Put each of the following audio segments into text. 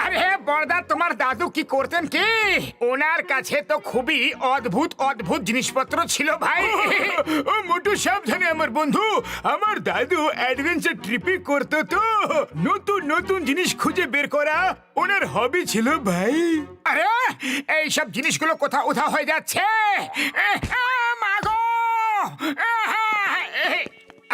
আরে বড়দা, তোমার দাদু কি করতেন কি? ওনার কাছে তো খুবই অদ্ভুত অদ্ভুত জিনিসপত্র ছিল ভাই। ও মোটু সাবধানে আমার বন্ধু, আমার দাদু অ্যাডভেঞ্চার ট্রিপে করতো তো, নতুন নতুন জিনিস খুঁজে বের করা ওনার হবি ছিল ভাই। আরে এই সব জিনিসগুলো কোথা উধা হয়ে যাচ্ছে। মাগো!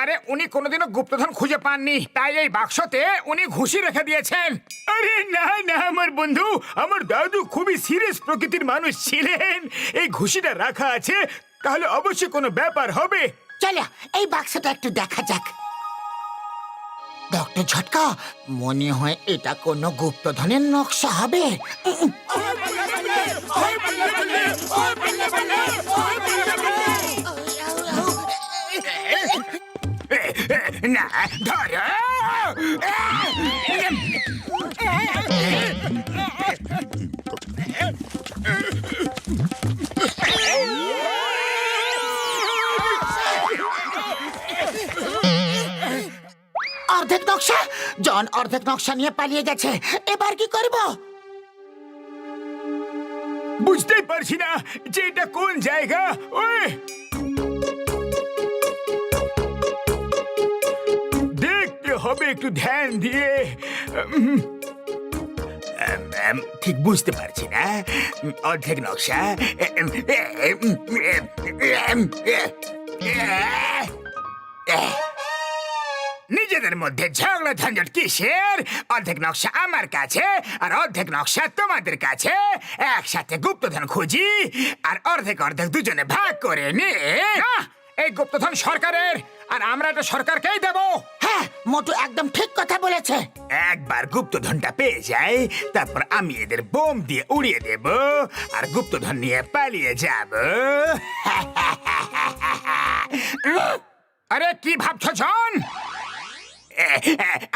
আরে উনি কোনোদিনও গুপ্তধন খুঁজে পাননি, তাই এই বাক্সতে উনি ঘুষি রেখে দিয়েছেন। আরে না না আমার বন্ধু, আমার দাদু খুবই সিরিয়াস প্রকৃতির মানুষ ছিলেন। এই ঘুষিটা রাখা আছে, তাহলে অবশ্যই কোনো ব্যাপার হবে। চলো এই বাক্সটা একটু দেখা যাক। ডক্টর ঝটকা, মনে হয় এটা কোনো গুপ্তধনের নকশা হবে। না ধরো! অর্ধেক নকশা, জন অর্ধেক নকশা নিয়ে পালিয়ে গেছে। এবার কি করব? বুঝতেই পারছি না যে এটা কোন জায়গা। ওই দেখতে হবে একটু ধ্যান দিয়ে। ঠিক বুঝতে পারছি না। অর্ধেক নকশা। নিজেদের মধ্যে ঝগড়া ঝঞ্ঝট কিসের? অর্ধেক নকশা আমার কাছে আর অর্ধেক নকশা তোমাদের কাছে। একসাথে গুপ্তধন খুঁজি আর অর্ধেক অর্ধেক দুজনে ভাগ করে নে। এই গুপ্তধন সরকারের, আর আমরা এটা সরকারকেই দেব। হ্যাঁ, মোটু একদম ঠিক কথা বলেছে। একবার গুপ্তধনটা পেয়ে যাই, তারপর আমি এদের বোম দিয়ে উড়িয়ে দেব আর গুপ্তধন নিয়ে পালিয়ে যাব। আরে কি ভাবছো জন?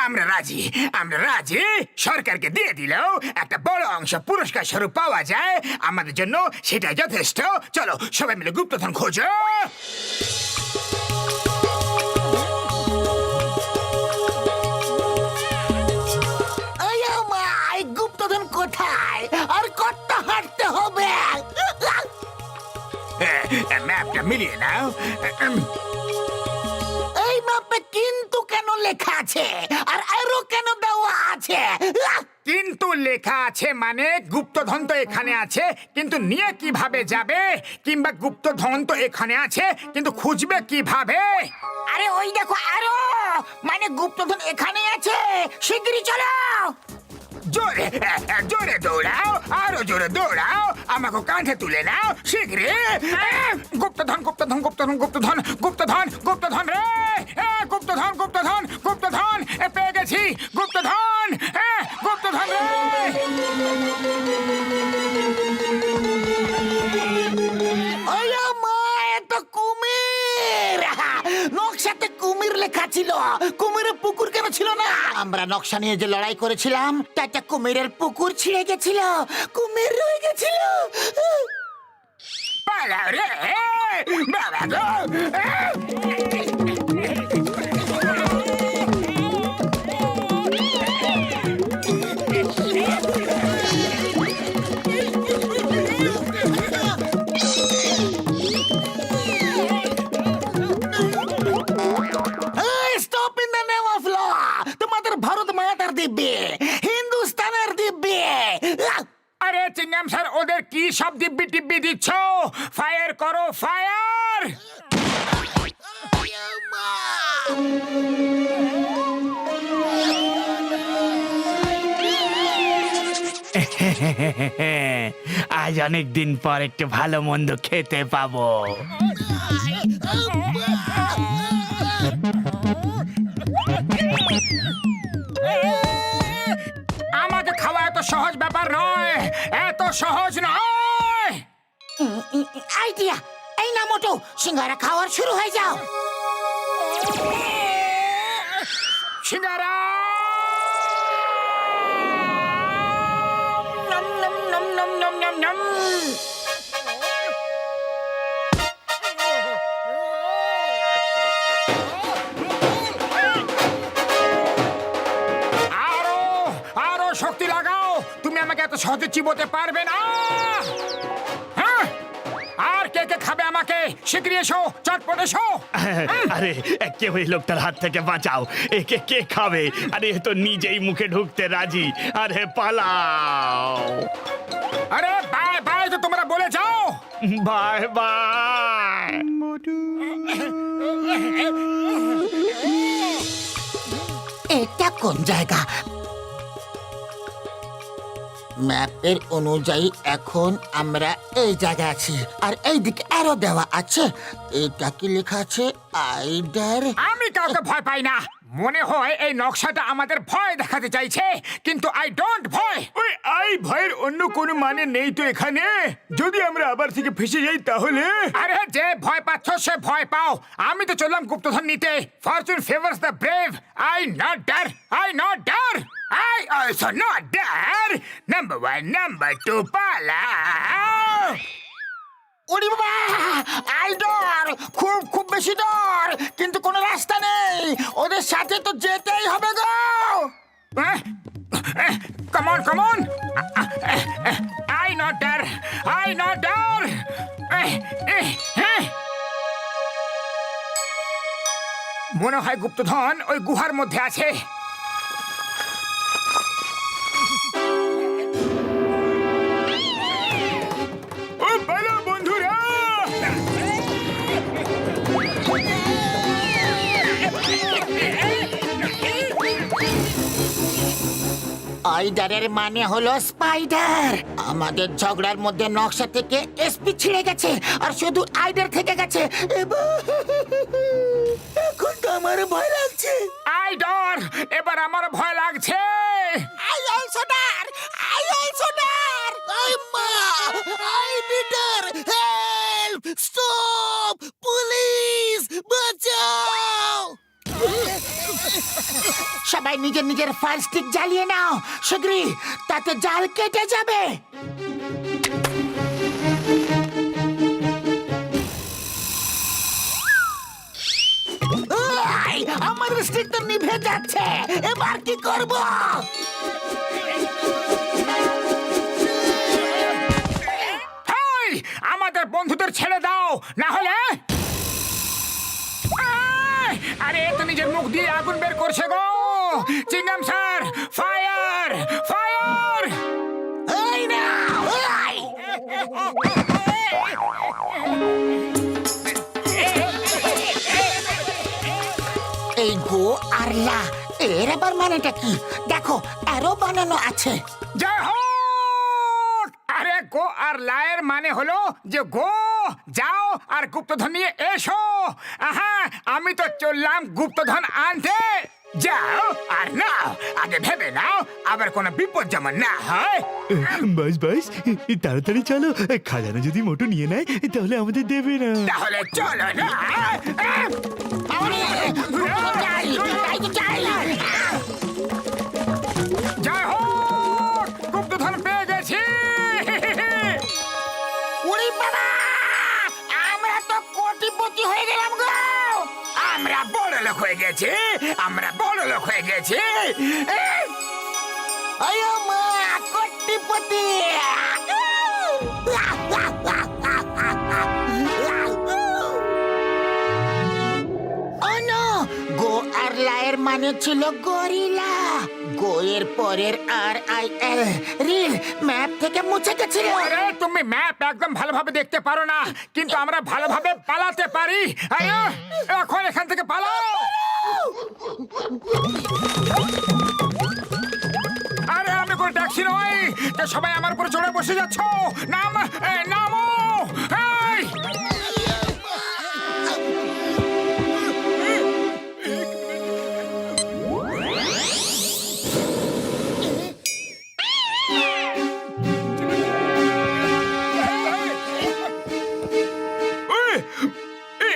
আমরা রাজি, আমরা রাজি। সরকারকে দিয়ে দিলেও একটা বড় অংশ পুরস্কার স্বরূপ পাওয়া যায়। আমাদের জন্য সেটাই যথেষ্ট। চলো সবাই মিলে গুপ্তধন খোঁজো। গুপ্তধন কোথায়? আর কত হাঁটতে হবে? ম্যাপটা মিলিয়ে নাও। এই ম্যাপে কিন্তু কেন লেখা আছে আর আরো কেন দেওয়া আছে? কিন্তু লেখা আছে মানে গুপ্তধন তো এখানে আছে, কিন্তু নিয়ে কিভাবে যাবে? কিংবা গুপ্তধন তো এখানে আছে, কিন্তু খুঁজবে কিভাবে? আরে ওই দেখো আরো, মানে গুপ্তধন এখানে আছে। শিগগিরই চলো। জোরে জোরে দৌড়াও, আরো জোরে দৌড়াও, আমাকে কাঁধে তুলে নাও শীঘ্রই। গুপ্তধন গুপ্তধন গুপ্তধন গুপ্তধন গুপ্তধন গুপ্তধন রে! গুপ্তধন গুপ্তধন গুপ্তধন পেয়ে গেছি। গুপ্তধন, গুপ্তধন রে! কুমির! নকশাতে কুমির লেখা ছিল। কুমিরের পুকুর কেন ছিল না? আমরা নকশা নিয়ে যে লড়াই করেছিলাম তাতে কুমিরের পুকুর ছিঁড়ে গেছিল, কুমির রয়ে গেছিল। পালাও রে বাবা গো! হিন্দুস্তানের দিব্যি। আরে চিংগাম স্যার, ওদের কি সব দিব্যি টিব্বি দিচ্ছ? ফায়ার করো, ফায়ার! আজ অনেক দিন পর একটু ভালো মন্দ খেতে পাবো। আমাকে খাওয়া এত সহজ ব্যাপার নয়, এত সহজ নয়। আইডিয়া! এই না মোটু, সিঙ্গারা খাওয়ার শুরু হয়ে যাও। সিঙ্গারা! নম নম নম নম নম নম নম। আমাকে এত সহজে চিবোতে পারবে না। হ্যাঁ? আর কে কে খাবে আমাকে? শিগগিরই এসো, চটপট এসো। আরে কেউ এই লোকটার হাত থেকে বাঁচাও, একে কে খাবে? আরে এ তো নিজেই মুখে ঢুকতে রাজি। আরে পালাও। আরে বাই বাই তো তোমরা বলে যাও। Bye bye. এটা কোন জায়গা? ম্যাপের অনুযায়ী এখন আমরা এই জায়গায় আছি, আর এইদিকে আরো দেওয়া আছে। এটা কি লেখা আছে? আইডার। আমি কাউকে ভয় পাই না। মনে হয় এই নকশাটা আমাদের ভয় দেখাতে চাইছে, কিন্তু আই ডোন্ট ভয়। ওই আই ভয়ের অন্য কোনো মানে নেই তো এখানে। যদি আমরা আবার থেকে ফেসে যাই তাহলে? আরে যে ভয় পাচ্ছ সে ভয় পাও। আমি তো চললাম গুপ্তধন নিতে। Fortune favours the brave. I not der, I not der, I also not der. Number 1, number 2 পালাও। ওরে বাবা, আই ডর, খুব খুব বেশি ডর, কিন্তু কোনো রাস্তা নেই। ওদের সাথে তো যেতেই হবে গো। Come on, come on. I not dar. I not dar. মনে হয় গুপ্তধন ওই গুহার মধ্যে আছে। ও ভালো বন্ধুরা, আইডারের মানে হলো স্পাইডার। আমাদের ঝগড়ার মধ্যে নকশা থেকে এসপি ছিঁড়ে গেছে, আর শুধু আইডার থেকে গেছে। এখন তো আমার ভয় লাগছে। আই ডর, এবার আমার ভয় লাগছে। আই অলসো ডার, আই অলসো ডার। আই মা, আই বিটার, হেল্প, স্টপ, পুলিশ, বাঁচাও। সবাই নিজের নিজের ফায়ার স্টিক জ্বালিয়ে নাও শিগগিরই, তাতে জাল কেটে যাবে। আমার স্টিক তো নিভে যাচ্ছে, এবার কি করব? হেই, আমাদের বন্ধুদের ছেড়ে দাও, না হলে। আরে এ তো নিজের মুখ দিয়ে আগুন বের করছে গো। চিংগাম স্যার, ফায়ার, ফায়ার। এই না, এই! এই গো আর লা, এর আবার মানেটা কি? দেখো, আরো বানানো আছে। জয় হোক! আরে গো আর লায়ের মানে হলো যে গো যাও আর গুপ্তধন নিয়ে এসো। আহা, আমি তো চললাম গুপ্তধন আনতে। যাও আর নাও, আগে ভেবে নাও, আবার কোনো বিপদ যেমন না হয়। বাস বাস, তাড়াতাড়ি চলো। খাজানা যদি মোটু নিয়ে নেয় তাহলে আমাদের দেবে না। তাহলে চলো না। জয় হোক! গুপ্তধন পেয়ে গেছি। ওরে বাবা, আমরা তো কোটিপতি হয়ে গেলাম গো। আমরা বড় লোক হয়ে গেছি, আমরা বড় লোক হয়ে গেছি। আয়ো মা, কোটিপতি। Oh no! গো আর লায়ের মানে ছিল গরিলা। গো এর পরের RIL, রিল, ম্যাপ থেকে মুছে গেছিল। আরে তুমি ম্যাপ একদম ভালোভাবে দেখতে পারো না, কিন্তু আমরা ভালোভাবে পালাতে পারি। আরে, এখন এখান থেকে পালাও। আরে আমি কোনো ট্যাক্সি নই যে সবাই আমার উপরে চড়ে বসে যাচ্ছ। নামো। এই!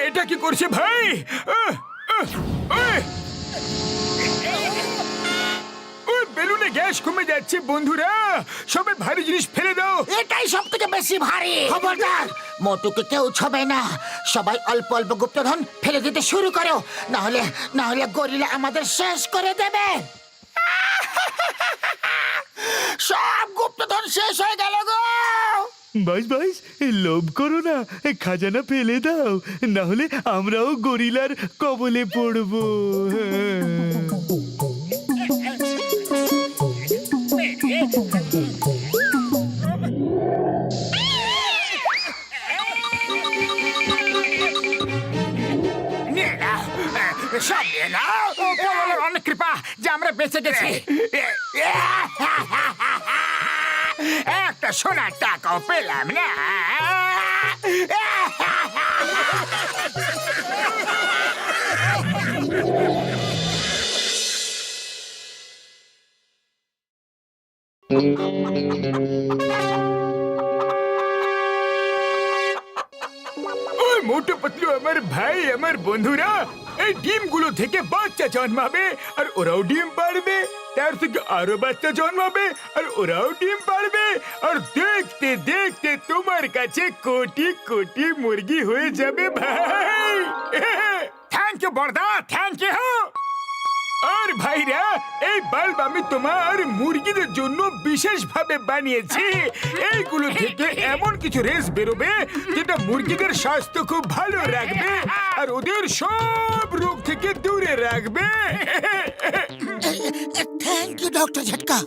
এটা কি করছে ভাই? বেলুনে গ্যাস কমে যাচ্ছে বন্ধুরা, সবাই ভারী জিনিস ফেলে দাও। এটাই সব থেকে বেশি ভারী। খবরদার, মোটুকে কেউ ছবে না। সবাই অল্প অল্প গুপ্তধন ফেলে দিতে শুরু করো, না হলে গরিলা আমাদের শেষ করে দেবে। সব গুপ্তধন শেষ হয়ে গেল গো। বাইস বাইস লোভ করো না, খাজানা ফেলে দাও, না হলে আমরাও গরিলার কবলে পড়বো। নিয়ে নাও, সব নিয়ে নাও। বড়লোর অনেক কৃপা যে আমরা বেঁচে গেছি। একটা সোনার টাকাও পেলাম না। ওই মোটু পাতলু আমার ভাই, আমার বন্ধুরা, এই ডিমগুলো থেকে বাচ্চা জন্মাবে আর ওরাও ডিম পারবে, তার থেকে আরো বাচ্চা জন্মাবে আর ওরাও ডিম পারবে, আর দেখতে দেখতে তোমার কাছে কোটি কোটি মুরগি হয়ে যাবে ভাই। থ্যাংক ইউ বড়দা, থ্যাংক ইউ। আর ভাইরা, এই বাল্ব আমি তোমার মুরগিদের জন্য বিশেষভাবে বানিয়েছি। এইগুলো থেকে এমন কিছু রেস বেরোবে যেটা মুরগিদের স্বাস্থ্য খুব ভালো রাখবে আর ওদের সব রোগ থেকে দূরে রাখবে। থ্যাংক ইউ ডক্টর ঝটকা।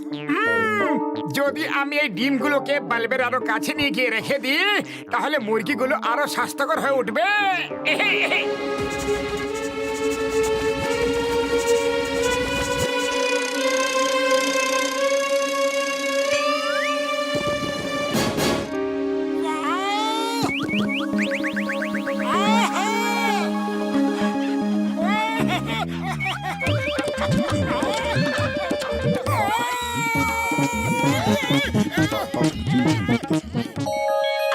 যদি আমি এই ডিমগুলোকে বাল্বের আরো কাছে নিয়ে গিয়ে রেখে দিই, তাহলে মুরগিগুলো আরো স্বাস্থ্যকর হয়ে উঠবে।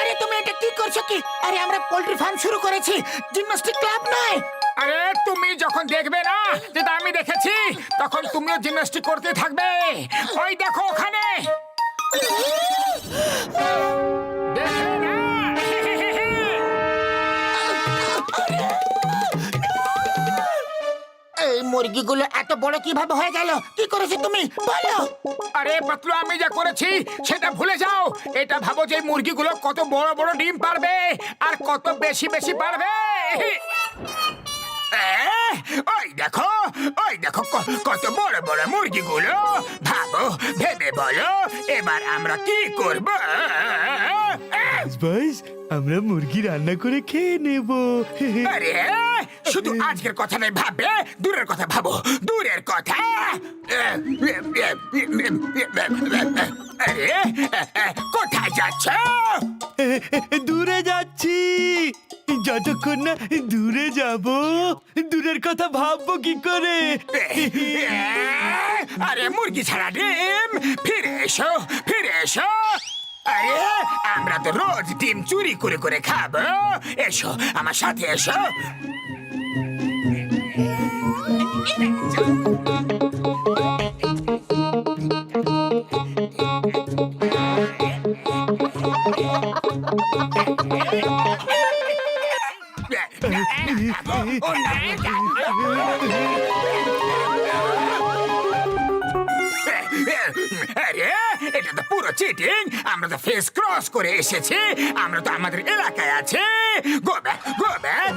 আরে তুমি এটা কি করছো কি? আরে আমরা পোল্ট্রি ফার্ম শুরু করেছি, জিমন্যাস্টিক ক্লাব নয়। আরে তুমি যখন দেখবে না যেটা আমি দেখেছি, তখন তুমিও জিমন্যাস্টিক করতে থাকবে। ওই দেখো ওখানে, দেখে না? এই মুরগিগুলো এত বড় কিভাবে হয়ে গেল? কি করেছো তুমি বলো? আরে পাতলু, আমি যা করেছি সেটা ভুলে যাও। এটা ভাবো যে মুরগিগুলো কত বড় বড় ডিম পারবে আর কত বেশি বেশি পারবে। ওই দেখো, ওই দেখো কত বড় বড় মুরগিগুলো। ভাবো, ভেবে বলো এবার আমরা কি করব। বাইস আমরা মুরগি রান্না করে খেয়ে নেব। আরে শুধু আজকের কথা নয়, ভাববে দূরের কথা, ভাবো দূরের কথা। আরে কোথায় যাচ্ছ? দূরে যাচ্ছি। যতক্ষণ না দূরে যাব, দূরের কথা ভাববো কি করে? আরে মুরগি ছাড়া ডিম, ফিরে এসো, ফিরে এসো। আরে আমরা তো রোজ ডিম চুরি করে করে খাবো। এসো আমার সাথে এসো। আরে এটা তো পুরো চিটিং। আমরা তো ফেস ক্রস করে এসেছি, আমরা তো আমাদের এলাকায় আছি। গো ব্যাক, গো ব্যাক।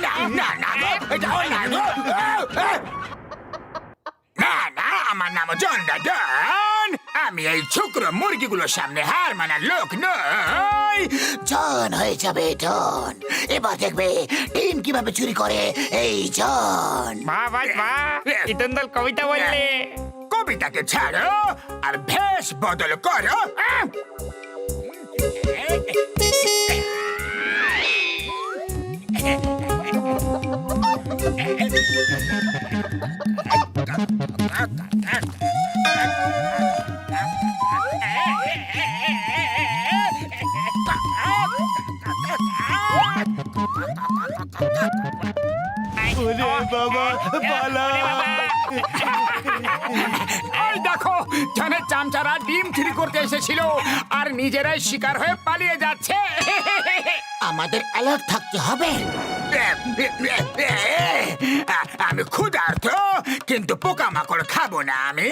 না না না গো, এটা না গো। না না, আমার নাম জন্ডা ডন। আমি এই ছোকরো মুরগিগুলোর সামনে হার মানার লোক নই। জন হয়ে যাবে জন। এবার দেখবে টিম কিভাবে চুরি করে এই জন। বাহ ভাই বাহ, ইতন্দল কবিতা বললে। কবিতাকে ছাড়ো আর ভেষ বদল করো। ওরে বাবা, পালা! এই দেখো, জনের চামচারা ডিম চুরি করতে এসেছিল আর নিজেরাই শিকার হয়ে পালিয়ে যাচ্ছে। আমাদের অ্যালার্ট থাকতে হবে। আমি ক্ষুধার্ত কিন্তু পোকামাকড় খাবো না আমি।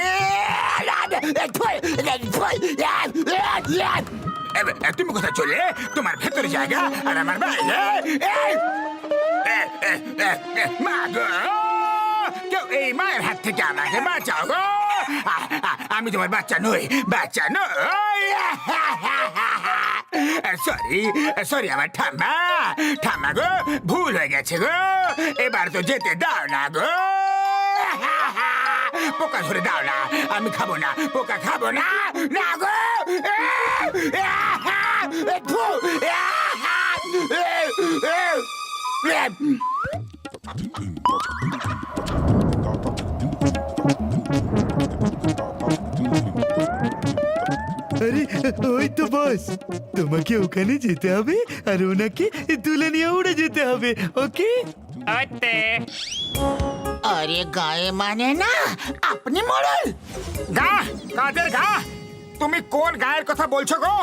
তুমি কোথায় চলে? তোমার ভেতরে জায়গা আর আমার বাইরে। মা গো, কেউ এই মায়ের হাত থেকে আমাকে বাঁচাও গো। আমি তোমার বাচ্চা নই, বাচ্চা নই। সরি সরি আমার ঠাম্মা, ঠাম্মা গো, ভুল হয়ে গেছে গো। এবার তো যেতে দাও না গো। পোকা ধরে দাও না, আমি খাবো না, পোকা খাবো না, না গো। আরে ওই তো বস, তোমাকে ওখানে যেতে হবে আর ওনাকে তুলে নিয়ে উড়ে যেতে হবে, ওকে? ওতে আরে গায়ে মানে না, আপনি মরল। গা, কাদের গা? তুমি কোন গায়ের কথা বলছো গো?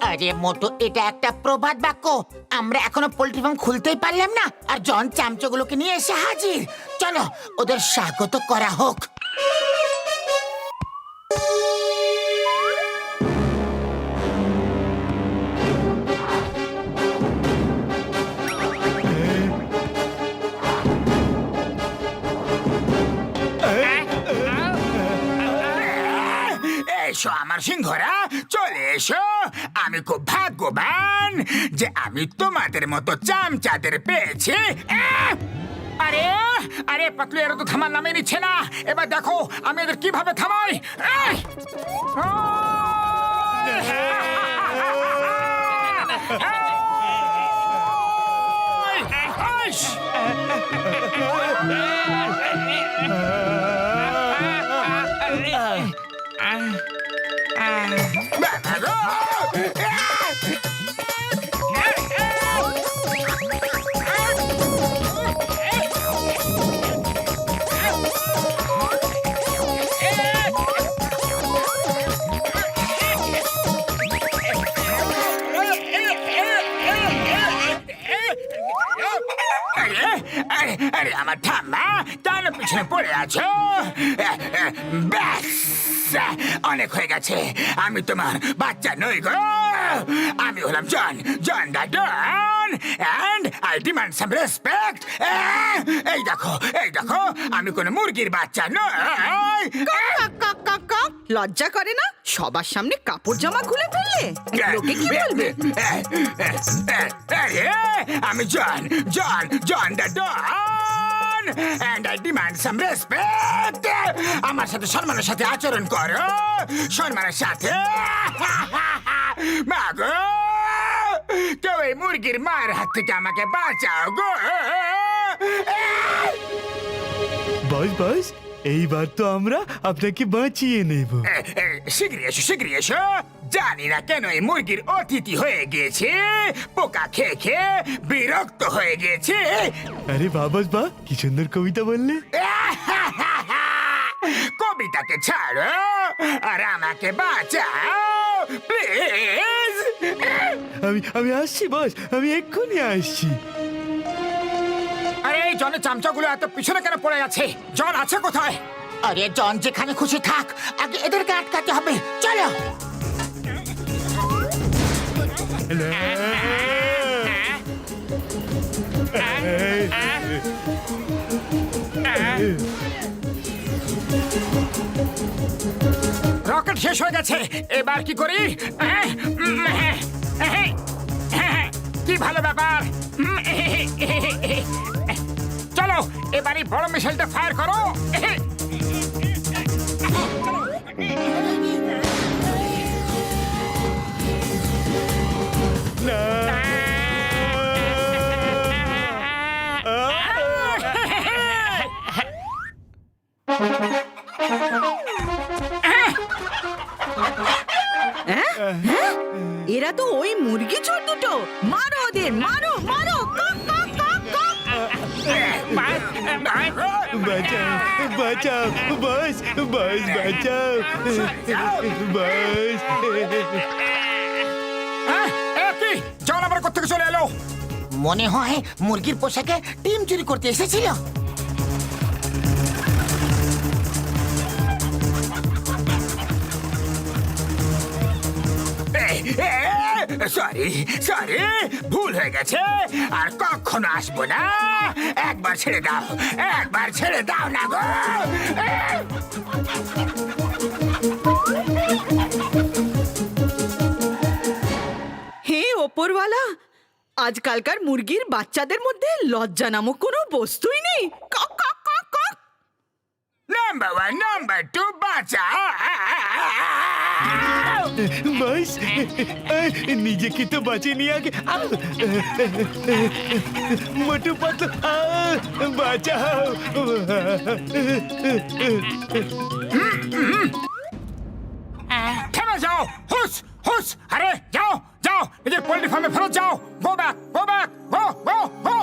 আরে মোটু, এটা একটা প্রবাদ বাক্য। আমরা এখনো পোল্ট্রি ফার্ম খুলতেই পারলাম না, আর জন চামচগুলোকে নিয়ে এসে হাজির। চলো ওদের স্বাগত করা হোক। এসো আমার সিংহরা, চলে এসো। আমি খুব ভাগ্যবান যে আমি তোমাদের মতো চামচাদের পেয়েছি। আরে আরে পাতলু, এরা তো থামার নামে নিচ্ছে না। এবার দেখো আমি এদের কিভাবে থামাই। আরে আমার ঠাম্মা, কেন পিছনে পড়ে আছো? ব্যাস, অনেক হয়ে গেছে। আমি তোমার বাচ্চা নই গো। আমি হলাম John, John the Don, and I demand some respect. এই দেখো, এই দেখো, আমি কোনো মুরগির বাচ্চা নই। লজ্জা করে না? সবার সামনে কাপড় জামা খুলে ফেললে লোকে কি বলবে? আরে, আমি John, John, John the Don, and I demand some respect. আমার সাথে সম্মানের সাথে আচরণ করো, সম্মানের সাথে। মা গো, কেউ এই মুরগির মায়ের হাত থেকে আমাকে বাঁচাও গো। বস বস, এইবার তো আমরা আপনাকে বাঁচিয়ে নেব। শীঘ্রই এসো, শীঘ্রই এসো। জানি না কেন এই মুরগির অতিথি হয়ে গেছে, পোকা খেয়ে খেয়ে বিরক্ত হয়ে গেছে। আরে বাবাস বা, কি সুন্দর কবিতা বললে। কবিতাকে ছাড়ো আর আমাকে বাঁচাও প্লিজ। আমি আসছি বস, আমি এক্ষুনি আসছি। আরে এই জনের চামচাগুলো এত পিছনে কেন পড়ে আছে? জন আছে কোথায়? আরে জন যেখানে খুশি থাক, আগে এদেরকে আটকাতে হবে। চলো। রকেট শেষ হয়ে গেছে, এবার কি করি? কি ভালো ব্যাপার। চলো এবারে বড় মিসাইলটা ফায়ার করো। এরা তো ওই মুরগি চোর দুটো। মারো ওদের, মারো মারো। কক, কক, কক, কক। বাঁচাও বাঁচাও বস, বস বাঁচাও বস। কি জন আবার কোথেকে চলে এলো? মনে হয় মুরগির পোশাকে ডিম চুরি করতে এসেছিল। সরি সরি, ভুল হয়ে গেছে, আর কখনো আসবো না। একবার ছেড়ে দাও, একবার ছেড়ে দাও না গো। হে ওপরওয়ালা, আজকালকার মুরগির বাচ্চাদের মধ্যে লজ্জা নামক কোনো বস্তুই নেই। কক কক কক কক। নাম্বার ওয়ান, নাম্বার টু, বাঁচা। বস নিজেকে তো বাঁচিয়ে আগে মোটু পাতলু বাঁচাও। থেমে যাও, হুস হুস, আরে যাও যাও, নিজের পোল্ট্রি ফার্মে ফেরত যাও। Go back, go back, go go go.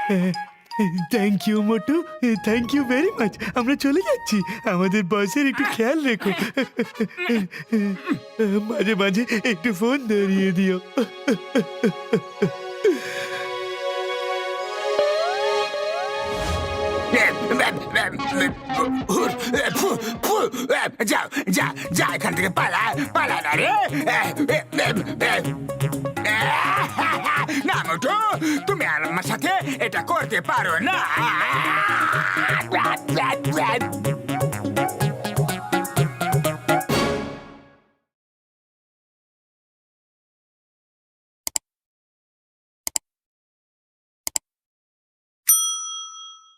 হ্যাঁ, thank you Motu, thank you very much. আমরা চলে যাচ্ছি, আমাদের বসের একটু খেয়াল রেখো। মাঝে মাঝে একটু ফোন ধরিয়ে দিও। যাও যা যা, এখান থেকে পালা, পালা না রে। না মোটু, তুমি আর আমার সাথে এটা করতে পারো না।